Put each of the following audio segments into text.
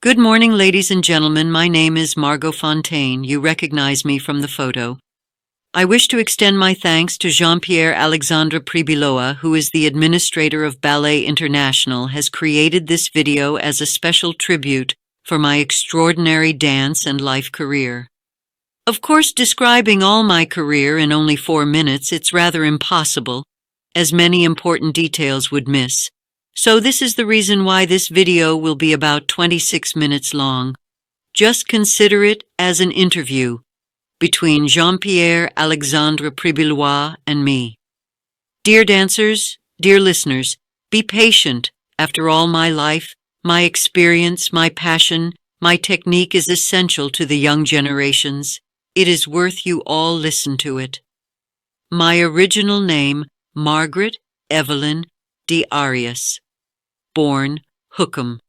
Good morning, ladies and gentlemen. My name is Margot Fonteyn. You recognize me from the photo. I wish to extend my thanks to Jean-Pierre Alexandre Pribiloa, who is the administrator of Ballet International, has created this video as a special tribute for my extraordinary dance and life career. Of course, describing all my career in only 4 minutes, it's rather impossible, as many important details would miss. So this is the reason why this video will be about 26 minutes long. Just consider it as an interview between Jean-Pierre Alexandre Pribiloa and me. Dear dancers, dear listeners, be patient. After all, my life, my experience, my passion, my technique is essential to the young generations. It is worth you all listen to it. My original name, Margaret Evelyn de Arias. Born Hookham.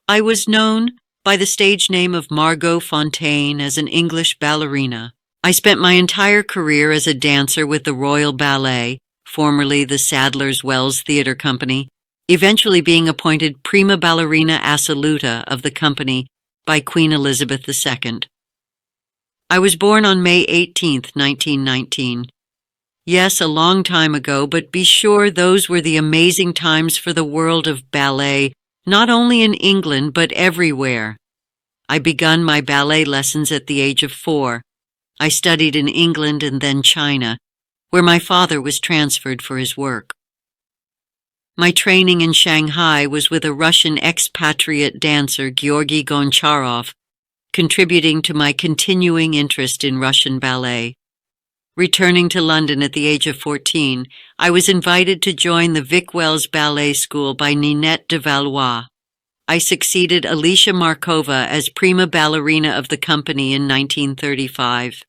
I was known by the stage name of Margot Fonteyn as an English ballerina. I spent my entire career as a dancer with the Royal Ballet, formerly the Sadler's Wells Theatre Company, eventually being appointed prima ballerina assoluta of the company by Queen Elizabeth II. I was born on May 18, 1919. Yes, a long time ago, but be sure those were the amazing times for the world of ballet, not only in England, but everywhere. I begun my ballet lessons at the age of 4. I studied in England and then China, where my father was transferred for his work. My training in Shanghai was with a Russian expatriate dancer, Georgy Goncharov, contributing to my continuing interest in Russian ballet. Returning to London at the age of 14, I was invited to join the Vic Wells Ballet School by Ninette de Valois. I succeeded Alicia Markova as prima ballerina of the company in 1935.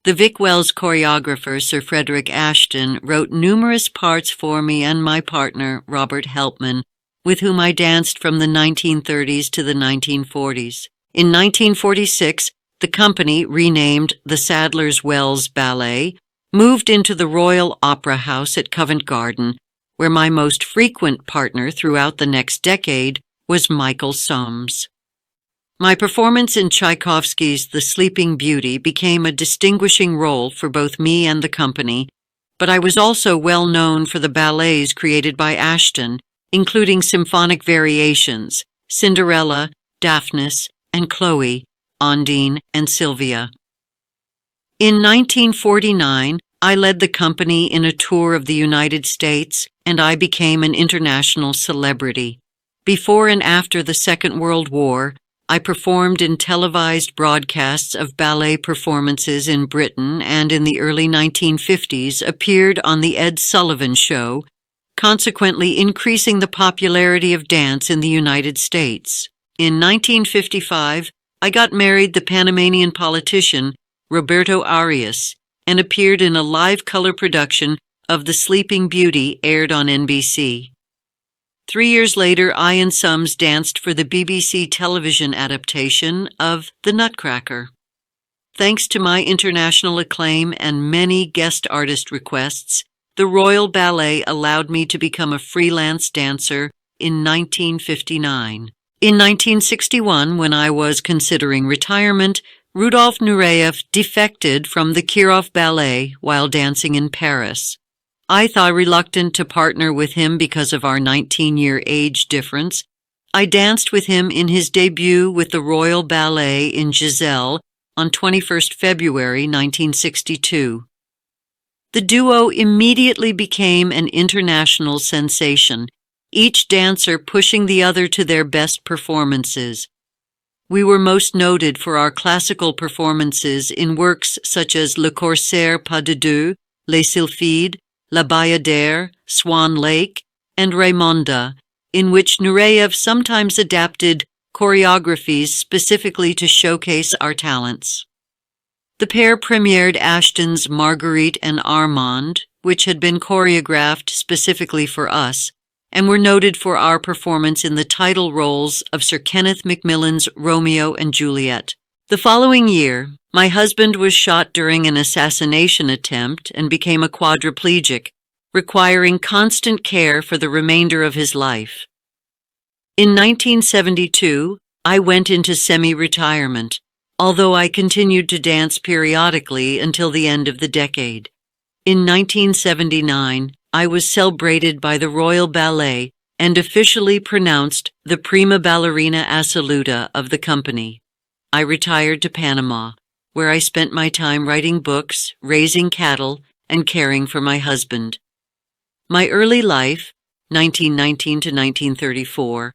The Vic Wells choreographer, Sir Frederick Ashton, wrote numerous parts for me and my partner, Robert Helpman, with whom I danced from the 1930s to the 1940s. In 1946, the company, renamed the Sadler's Wells Ballet, moved into the Royal Opera House at Covent Garden, where my most frequent partner throughout the next decade was Michael Soames. My performance in Tchaikovsky's The Sleeping Beauty became a distinguishing role for both me and the company, but I was also well known for the ballets created by Ashton, including symphonic variations, Cinderella, Daphnis, and Chloe, Ondine, and Sylvia. In 1949, I led the company in a tour of the United States, and I became an international celebrity. Before and after the Second World War, I performed in televised broadcasts of ballet performances in Britain, and in the early 1950s appeared on The Ed Sullivan Show, consequently increasing the popularity of dance in the United States. In 1955, I got married the Panamanian politician Roberto Arias and appeared in a live color production of The Sleeping Beauty aired on NBC. 3 years later, I and Soames danced for the BBC television adaptation of The Nutcracker. Thanks to my international acclaim and many guest artist requests, the Royal Ballet allowed me to become a freelance dancer in 1959. In 1961, when I was considering retirement, Rudolf Nureyev defected from the Kirov Ballet while dancing in Paris. I thought reluctant to partner with him because of our 19-year age difference. I danced with him in his debut with the Royal Ballet in Giselle on 21st February 1962. The duo immediately became an international sensation, each dancer pushing the other to their best performances. We were most noted for our classical performances in works such as Le Corsaire Pas de Deux, Les Sylphides, La Bayadère, Swan Lake, and Raymonda, in which Nureyev sometimes adapted choreographies specifically to showcase our talents. The pair premiered Ashton's Marguerite and Armand, which had been choreographed specifically for us, and were noted for our performance in the title roles of Sir Kenneth Macmillan's Romeo and Juliet. The following year, my husband was shot during an assassination attempt and became a quadriplegic, requiring constant care for the remainder of his life. In 1972, I went into semi-retirement, although I continued to dance periodically until the end of the decade. In 1979, I was celebrated by the Royal Ballet and officially pronounced the prima ballerina assoluta of the company. I retired to Panama, where I spent my time writing books, raising cattle, and caring for my husband. My early life, 1919 to 1934,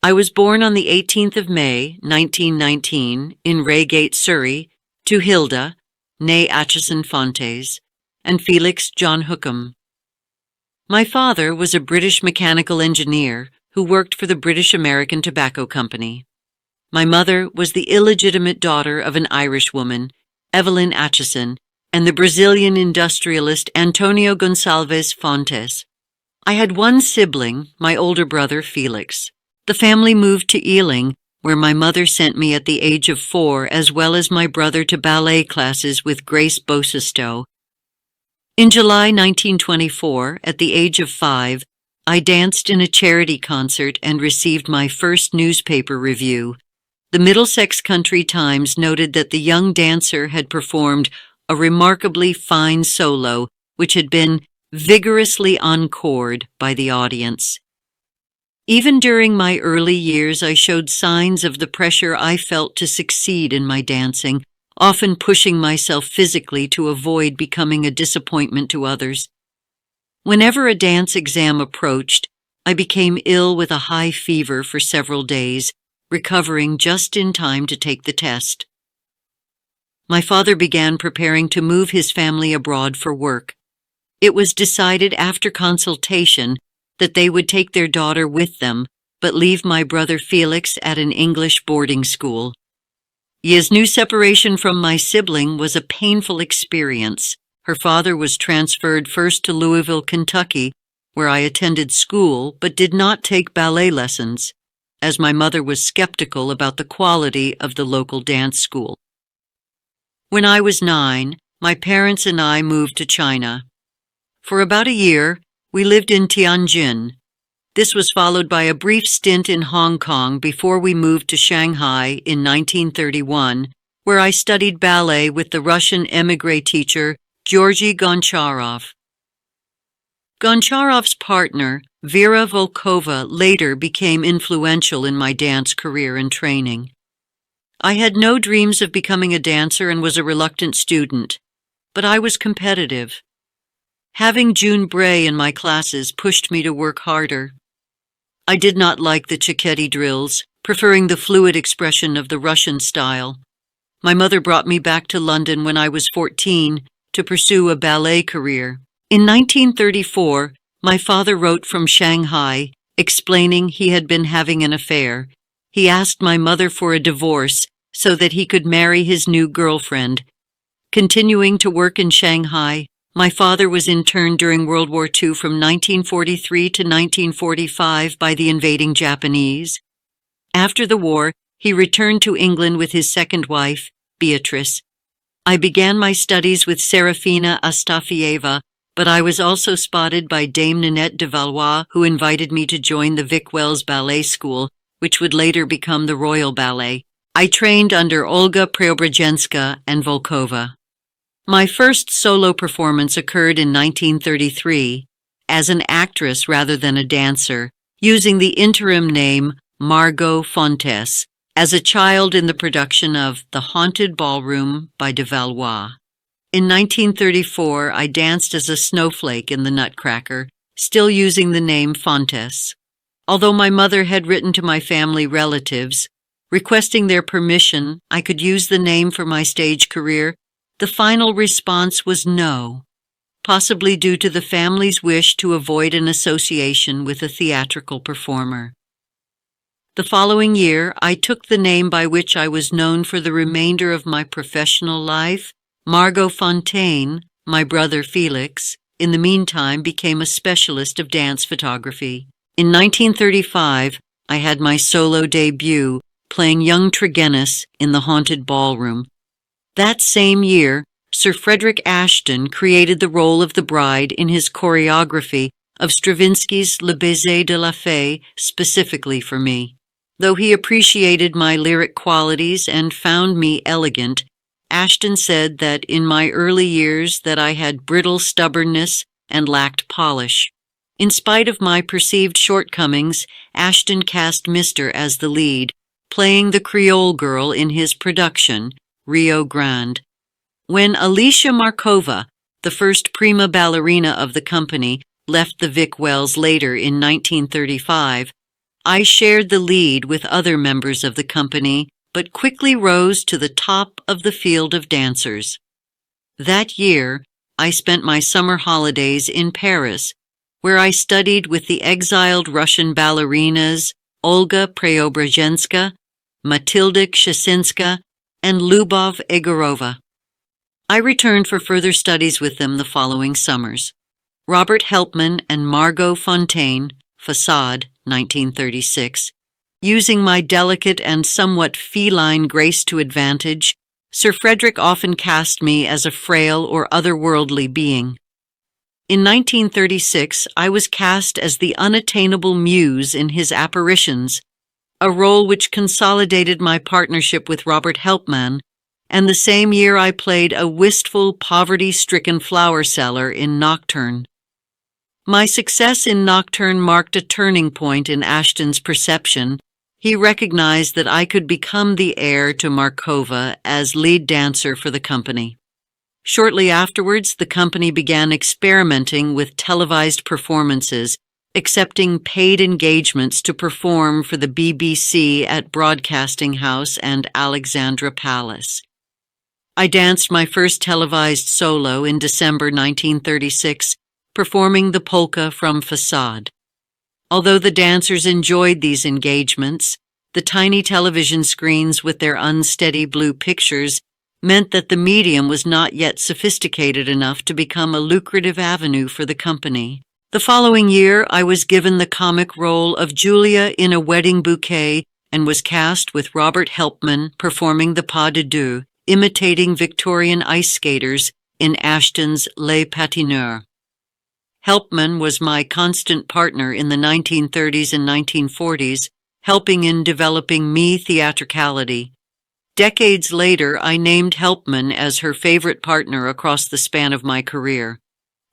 I was born on the 18th of May, 1919, in Reigate, Surrey, to Hilda, née Acheson Fontes, and Felix John Hookham. My father was a British mechanical engineer who worked for the British American Tobacco Company. My mother was the illegitimate daughter of an Irish woman, Evelyn Acheson, and the Brazilian industrialist Antonio Gonçalves Fontes. I had one sibling, my older brother Felix. The family moved to Ealing, where my mother sent me at the age of 4, as well as my brother to ballet classes with Grace Bosistow. In July 1924, at the age of 5, I danced in a charity concert and received my first newspaper review. The Middlesex Country Times noted that the young dancer had performed a remarkably fine solo, which had been vigorously encored by the audience. Even during my early years, I showed signs of the pressure I felt to succeed in my dancing, often pushing myself physically to avoid becoming a disappointment to others. Whenever a dance exam approached, I became ill with a high fever for several days, recovering just in time to take the test. My father began preparing to move his family abroad for work. It was decided after consultation that they would take their daughter with them, but leave my brother Felix at an English boarding school. His new separation from my sibling was a painful experience. Her father was transferred first to Louisville, Kentucky, where I attended school but did not take ballet lessons, as my mother was skeptical about the quality of the local dance school. When I was 9, my parents and I moved to China. For about a year, we lived in Tianjin. This was followed by a brief stint in Hong Kong before we moved to Shanghai in 1931, where I studied ballet with the Russian émigré teacher Georgy Goncharov. Goncharov's partner, Vera Volkova, later became influential in my dance career and training. I had no dreams of becoming a dancer and was a reluctant student, but I was competitive. Having June Bray in my classes pushed me to work harder. I did not like the Cecchetti drills, preferring the fluid expression of the Russian style. My mother brought me back to London when I was 14 to pursue a ballet career. In 1934, my father wrote from Shanghai, explaining he had been having an affair. He asked my mother for a divorce so that he could marry his new girlfriend. Continuing to work in Shanghai, my father was interned during World War II from 1943 to 1945 by the invading Japanese. After the war, he returned to England with his second wife, Beatrice. I began my studies with Serafina Astafieva, but I was also spotted by Dame Ninette de Valois, who invited me to join the Vic Wells Ballet School, which would later become the Royal Ballet. I trained under Olga Preobrazhenska and Volkova. My first solo performance occurred in 1933 as an actress rather than a dancer, using the interim name Margot Fontes as a child in the production of The Haunted Ballroom by de Valois. In 1934, I danced as a snowflake in The Nutcracker, still using the name Fontes. Although my mother had written to my family relatives, requesting their permission I could use the name for my stage career, the final response was no, possibly due to the family's wish to avoid an association with a theatrical performer. The following year, I took the name by which I was known for the remainder of my professional life. Margot Fonteyn, my brother Felix, in the meantime became a specialist of dance photography. In 1935, I had my solo debut, playing young Tregennis in The Haunted Ballroom. That same year, Sir Frederick Ashton created the role of the bride in his choreography of Stravinsky's Le Baiser de la Fée specifically for me. Though he appreciated my lyric qualities and found me elegant, Ashton said that in my early years that I had brittle stubbornness and lacked polish. In spite of my perceived shortcomings, Ashton cast Mr. as the lead, playing the Creole girl in his production, Rio Grande. When Alicia Markova, the first prima ballerina of the company, left the Vic Wells later in 1935, I shared the lead with other members of the company, but quickly rose to the top of the field of dancers. That year, I spent my summer holidays in Paris, where I studied with the exiled Russian ballerinas Olga Preobrazhenska, Matilda Kshasinska, and Lubov Egorova. I returned for further studies with them the following summers. Robert Helpmann and Margot Fonteyn, Facade, 1936. Using my delicate and somewhat feline grace to advantage, Sir Frederick often cast me as a frail or otherworldly being. In 1936, I was cast as the unattainable muse in his apparitions, a role which consolidated my partnership with Robert Helpmann, and the same year I played a wistful, poverty-stricken flower seller in Nocturne. My success in Nocturne marked a turning point in Ashton's perception. He recognized that I could become the heir to Markova as lead dancer for the company. Shortly afterwards, the company began experimenting with televised performances, accepting paid engagements to perform for the BBC at Broadcasting House and Alexandra Palace. I danced my first televised solo in December 1936, performing the polka from Facade. Although the dancers enjoyed these engagements, the tiny television screens with their unsteady blue pictures meant that the medium was not yet sophisticated enough to become a lucrative avenue for the company. The following year, I was given the comic role of Julia in A Wedding Bouquet and was cast with Robert Helpmann performing the pas de deux, imitating Victorian ice skaters in Ashton's Les Patineurs. Helpmann was my constant partner in the 1930s and 1940s, helping in developing me theatricality. Decades later, I named Helpmann as her favorite partner across the span of my career.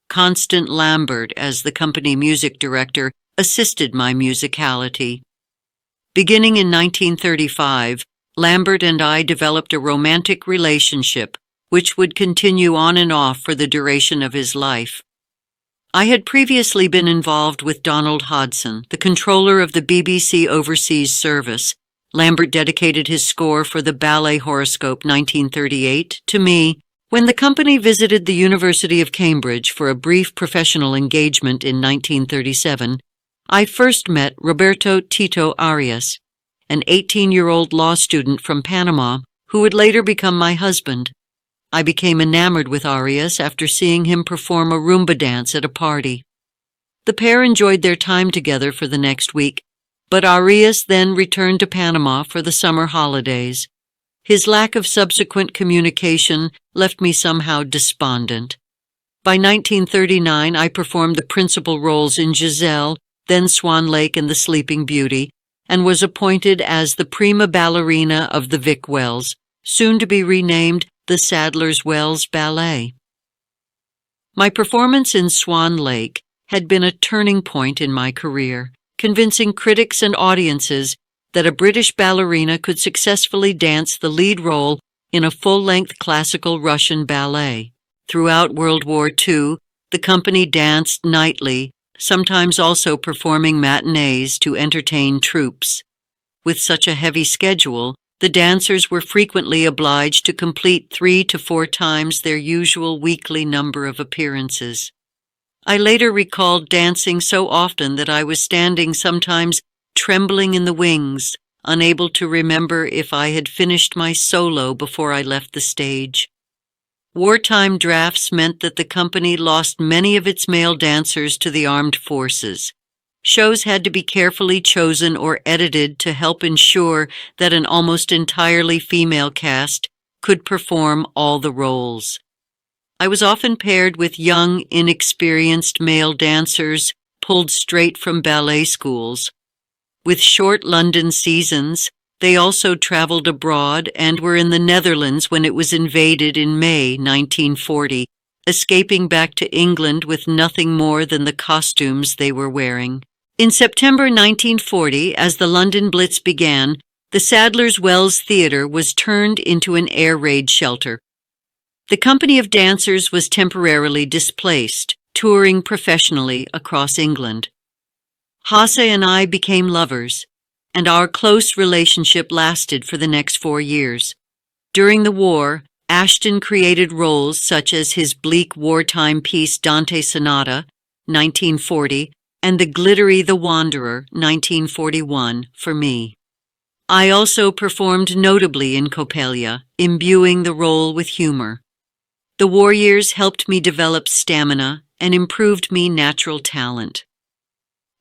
Constant Lambert, as the company music director, assisted my musicality. Beginning in 1935, Lambert and I developed a romantic relationship, which would continue on and off for the duration of his life. I had previously been involved with Donald Hodson, the controller of the BBC Overseas Service. Lambert dedicated his score for the Ballet Horoscope 1938 to me. When the company visited the University of Cambridge for a brief professional engagement in 1937, I first met Roberto Tito Arias, an 18-year-old law student from Panama who would later become my husband. I became enamored with Arias after seeing him perform a Roomba dance at a party. The pair enjoyed their time together for the next week, but Arias then returned to Panama for the summer holidays. His lack of subsequent communication left me somehow despondent. By 1939, I performed the principal roles in Giselle, then Swan Lake and the Sleeping Beauty, and was appointed as the prima ballerina of the Vic Wells, soon to be renamed the Sadler's Wells Ballet. My performance in Swan Lake had been a turning point in my career, convincing critics and audiences that a British ballerina could successfully dance the lead role in a full-length classical Russian ballet. Throughout World War II, the company danced nightly, sometimes also performing matinees to entertain troops. With such a heavy schedule, the dancers were frequently obliged to complete 3 to 4 times their usual weekly number of appearances. I later recalled dancing so often that I was standing sometimes trembling in the wings, unable to remember if I had finished my solo before I left the stage. Wartime drafts meant that the company lost many of its male dancers to the armed forces. Shows had to be carefully chosen or edited to help ensure that an almost entirely female cast could perform all the roles. I was often paired with young, inexperienced male dancers pulled straight from ballet schools. With short London seasons, they also traveled abroad and were in the Netherlands when it was invaded in May 1940, escaping back to England with nothing more than the costumes they were wearing. In September 1940, as the London Blitz began, the Sadler's Wells Theatre was turned into an air raid shelter. The company of dancers was temporarily displaced, touring professionally across England. Hasse and I became lovers, and our close relationship lasted for the next 4 years. During the war, Ashton created roles such as his bleak wartime piece Dante Sonata, 1940, and the glittery The Wanderer, 1941, for me. I also performed notably in Coppelia, imbuing the role with humor. The war years helped me develop stamina and improved me natural talent.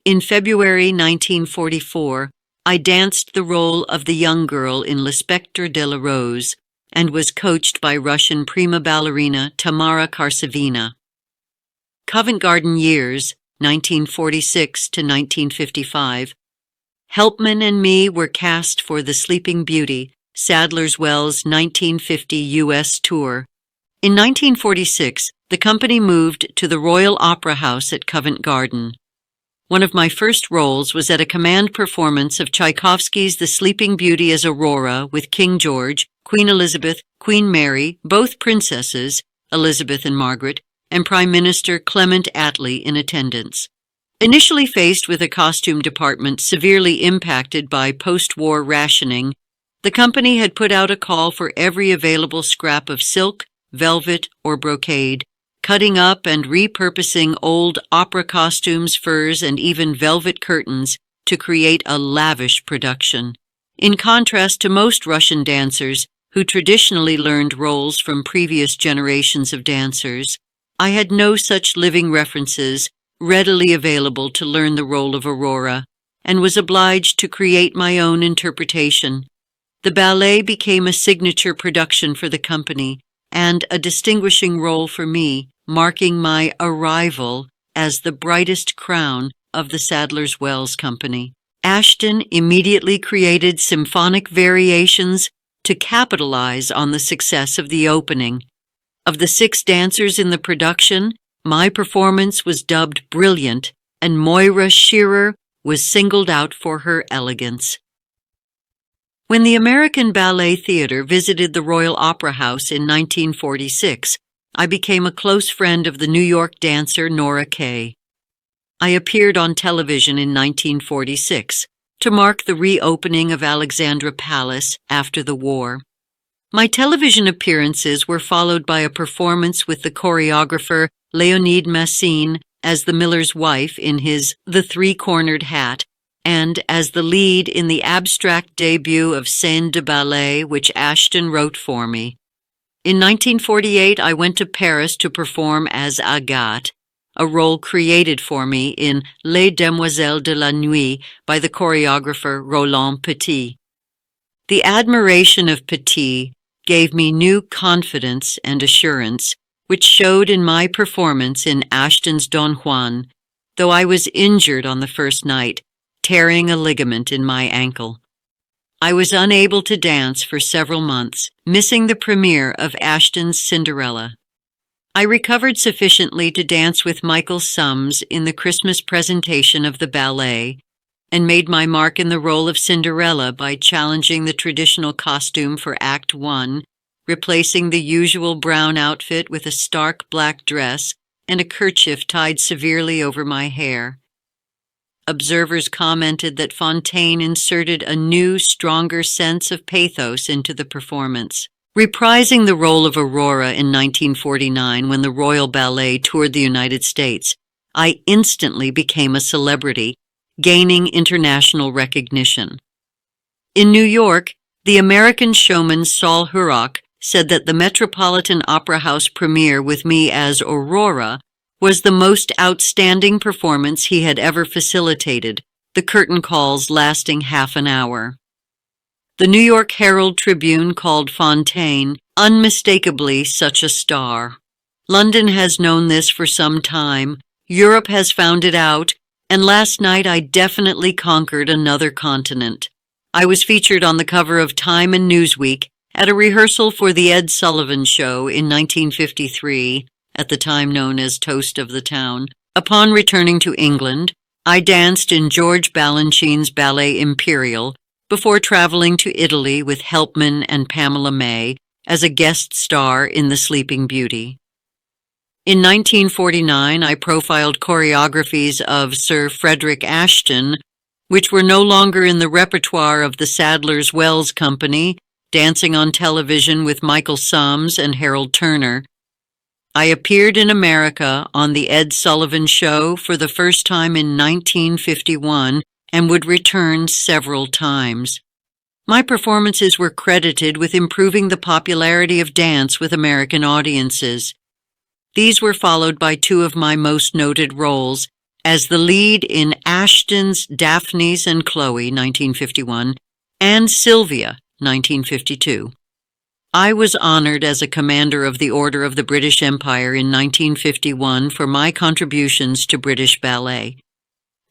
In February 1944, I danced the role of the young girl in Le Spectre de la Rose and was coached by Russian prima ballerina Tamara Karsavina. Covent Garden years, 1946 to 1955, Helpman and me were cast for The Sleeping Beauty, Sadler's Wells' 1950 U.S. tour. In 1946, the company moved to the Royal Opera House at Covent Garden. One of my first roles was at a command performance of Tchaikovsky's The Sleeping Beauty as Aurora with King George, Queen Elizabeth, Queen Mary, both princesses, Elizabeth and Margaret, and Prime Minister Clement Attlee in attendance. Initially faced with a costume department severely impacted by post-war rationing, the company had put out a call for every available scrap of silk, velvet, or brocade, cutting up and repurposing old opera costumes, furs, and even velvet curtains to create a lavish production. In contrast to most Russian dancers, who traditionally learned roles from previous generations of dancers, I had no such living references readily available to learn the role of Aurora, and was obliged to create my own interpretation. The ballet became a signature production for the company, and a distinguishing role for me, marking my arrival as the brightest crown of the Sadler's Wells Company. Ashton immediately created symphonic variations to capitalize on the success of the opening. Of the 6 dancers in the production, my performance was dubbed brilliant, and Moira Shearer was singled out for her elegance. When the American Ballet Theatre visited the Royal Opera House in 1946, I became a close friend of the New York dancer Nora Kay. I appeared on television in 1946 to mark the reopening of Alexandra Palace after the war. My television appearances were followed by a performance with the choreographer Léonide Massine as the miller's wife in his The Three-Cornered Hat, and as the lead in the abstract debut of Scène de Ballet, which Ashton wrote for me. In 1948, I went to Paris to perform as Agathe, a role created for me in Les Demoiselles de la Nuit by the choreographer Roland Petit. The admiration of Petit gave me new confidence and assurance, which showed in my performance in Ashton's Don Juan, though I was injured on the first night, tearing a ligament in my ankle. I was unable to dance for several months, missing the premiere of Ashton's Cinderella. I recovered sufficiently to dance with Michael Sums in the Christmas presentation of the ballet, and made my mark in the role of Cinderella by challenging the traditional costume for Act 1, replacing the usual brown outfit with a stark black dress and a kerchief tied severely over my hair. Observers commented that Fonteyn inserted a new, stronger sense of pathos into the performance. Reprising the role of Aurora in 1949 when the Royal Ballet toured the United States, I instantly became a celebrity, gaining international recognition. In New York, the American showman Saul Hurok said that the Metropolitan Opera House premiere with me as Aurora was the most outstanding performance he had ever facilitated, the curtain calls lasting half an hour. The New York Herald Tribune called Fonteyn unmistakably such a star. London has known this for some time, Europe has found it out, And last night I definitely conquered another continent. I was featured on the cover of Time and Newsweek at a rehearsal for The Ed Sullivan Show in 1953, at the time known as Toast of the Town. Upon returning to England, I danced in George Balanchine's Ballet Imperial before traveling to Italy with Helpman and Pamela May as a guest star in The Sleeping Beauty. In 1949, I profiled choreographies of Sir Frederick Ashton, which were no longer in the repertoire of the Sadler's Wells Company, dancing on television with Michael Sums and Harold Turner. I appeared in America on The Ed Sullivan Show for the first time in 1951 and would return several times. My performances were credited with improving the popularity of dance with American audiences. These were followed by two of my most noted roles as the lead in Ashton's Daphnis and Chloe, 1951, and Sylvia, 1952. I was honored as a Commander of the Order of the British Empire in 1951 for my contributions to British ballet.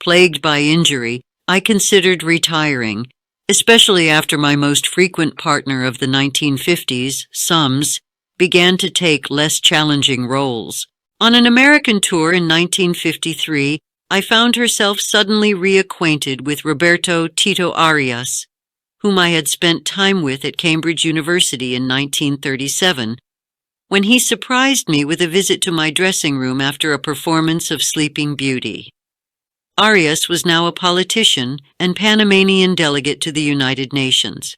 Plagued by injury, I considered retiring, especially after my most frequent partner of the 1950s, Sums, began to take less challenging roles. On an American tour in 1953, I found herself suddenly reacquainted with Roberto Tito Arias, whom I had spent time with at Cambridge University in 1937, when he surprised me with a visit to my dressing room after a performance of Sleeping Beauty. Arias was now a politician and Panamanian delegate to the United Nations.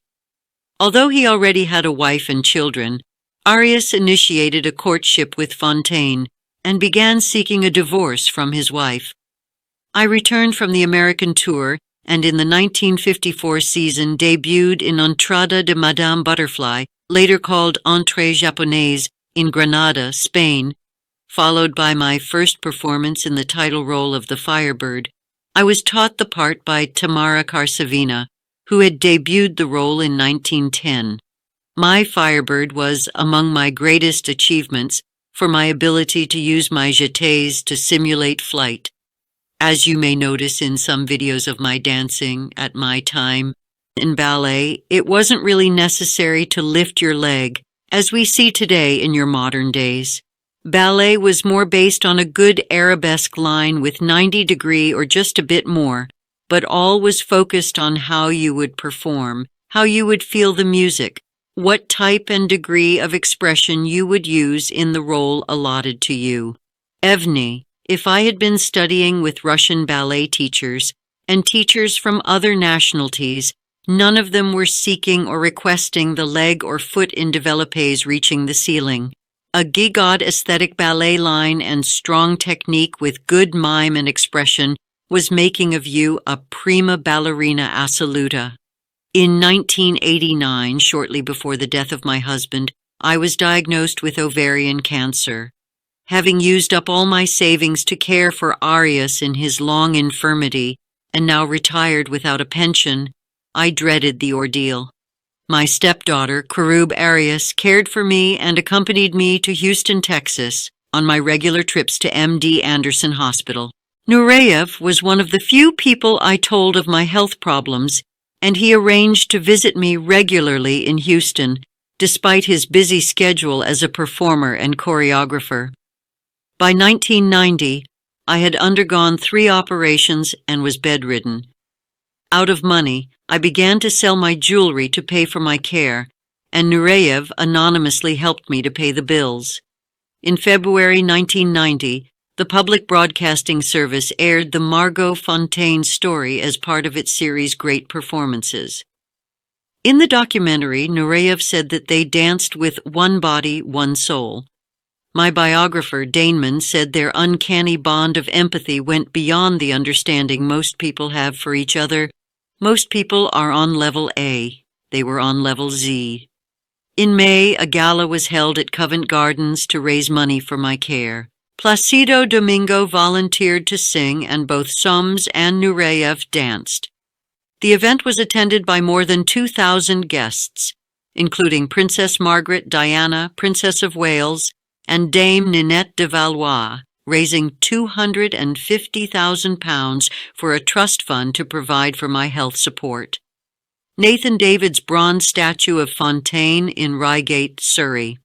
Although he already had a wife and children, Arias initiated a courtship with Fonteyn and began seeking a divorce from his wife. I returned from the American tour and in the 1954 season debuted in Entrada de Madame Butterfly, later called Entrée Japonaise, in Granada, Spain, followed by my first performance in the title role of the Firebird. I was taught the part by Tamara Karsavina, who had debuted the role in 1910. My Firebird was among my greatest achievements for my ability to use my jetés to simulate flight. As you may notice in some videos of my dancing at my time in ballet, it wasn't really necessary to lift your leg, as we see today in your modern days. Ballet was more based on a good arabesque line with 90-degree or just a bit more, but all was focused on how you would perform, how you would feel the music, what type and degree of expression you would use in the role allotted to you. Evgeny, if I had been studying with Russian ballet teachers and teachers from other nationalities, none of them were seeking or requesting the leg or foot in développés reaching the ceiling. A gigod aesthetic ballet line and strong technique with good mime and expression was making of you a prima ballerina assoluta. In 1989, shortly before the death of my husband, I was diagnosed with ovarian cancer. Having used up all my savings to care for Arias in his long infirmity, and now retired without a pension, I dreaded the ordeal. My stepdaughter, Karub Arias, cared for me and accompanied me to Houston, Texas, on my regular trips to MD Anderson Hospital. Nureyev was one of the few people I told of my health problems, and he arranged to visit me regularly in Houston, despite his busy schedule as a performer and choreographer. By 1990, I had undergone 3 operations and was bedridden. Out of money, I began to sell my jewelry to pay for my care, and Nureyev anonymously helped me to pay the bills. In February 1990, the Public Broadcasting Service aired the Margot Fonteyn story as part of its series Great Performances. In the documentary, Nureyev said that they danced with one body, one soul. My biographer, Daneman, said their uncanny bond of empathy went beyond the understanding most people have for each other. Most people are on level A. They were on level Z. In May, a gala was held at Covent Gardens to raise money for my care. Placido Domingo volunteered to sing, and both Sums and Nureyev danced. The event was attended by more than 2,000 guests, including Princess Margaret, Diana, Princess of Wales, and Dame Ninette de Valois. raising £250,000 for a trust fund to provide for my health support. Nathan David's bronze statue of Fonteyn in Reigate, Surrey.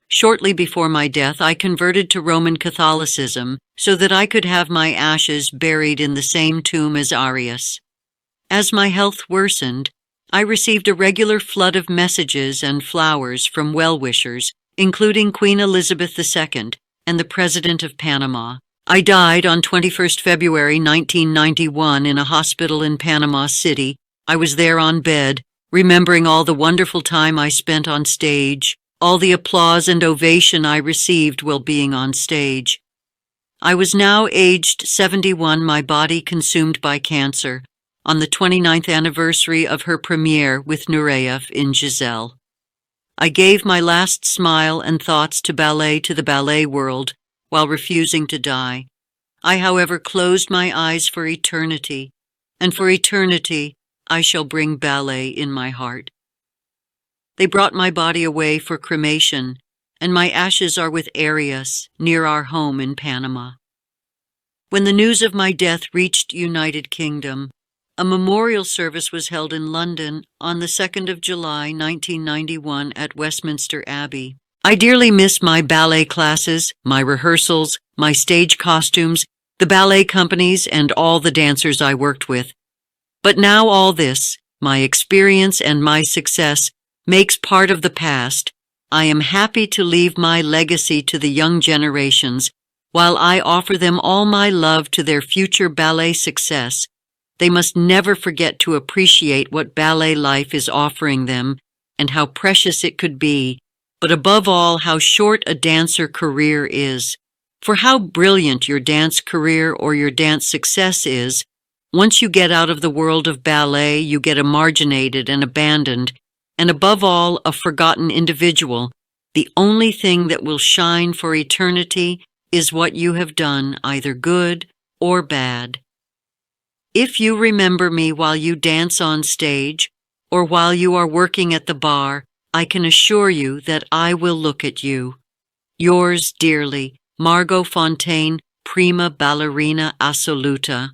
Shortly before my death, I converted to Roman Catholicism so that I could have my ashes buried in the same tomb as Arius. As my health worsened, I received a regular flood of messages and flowers from well-wishers, including Queen Elizabeth II and the President of Panama. I died on 21st February 1991 in a hospital in Panama City. I was there on bed, remembering all the wonderful time I spent on stage, all the applause and ovation I received while being on stage. I was now aged 71, my body consumed by cancer, on the 29th anniversary of her premiere with Nureyev in Giselle. I gave my last smile and thoughts to the ballet world, while refusing to die. I, however, closed my eyes for eternity, and for eternity I shall bring ballet in my heart. They brought my body away for cremation, and my ashes are with Arias, near our home in Panama. When the news of my death reached United Kingdom, a memorial service was held in London on the 2nd of July, 1991 at Westminster Abbey. I dearly miss my ballet classes, my rehearsals, my stage costumes, the ballet companies, and all the dancers I worked with. But now all this, my experience and my success, makes part of the past. I am happy to leave my legacy to the young generations, while I offer them all my love to their future ballet success. They must never forget to appreciate what ballet life is offering them and how precious it could be, but above all, how short a dancer career is. For how brilliant your dance career or your dance success is, once you get out of the world of ballet, you get emarginated and abandoned, and above all, a forgotten individual. The only thing that will shine for eternity is what you have done, either good or bad. If you remember me while you dance on stage, or while you are working at the bar, I can assure you that I will look at you. Yours dearly, Margot Fonteyn, prima ballerina assoluta.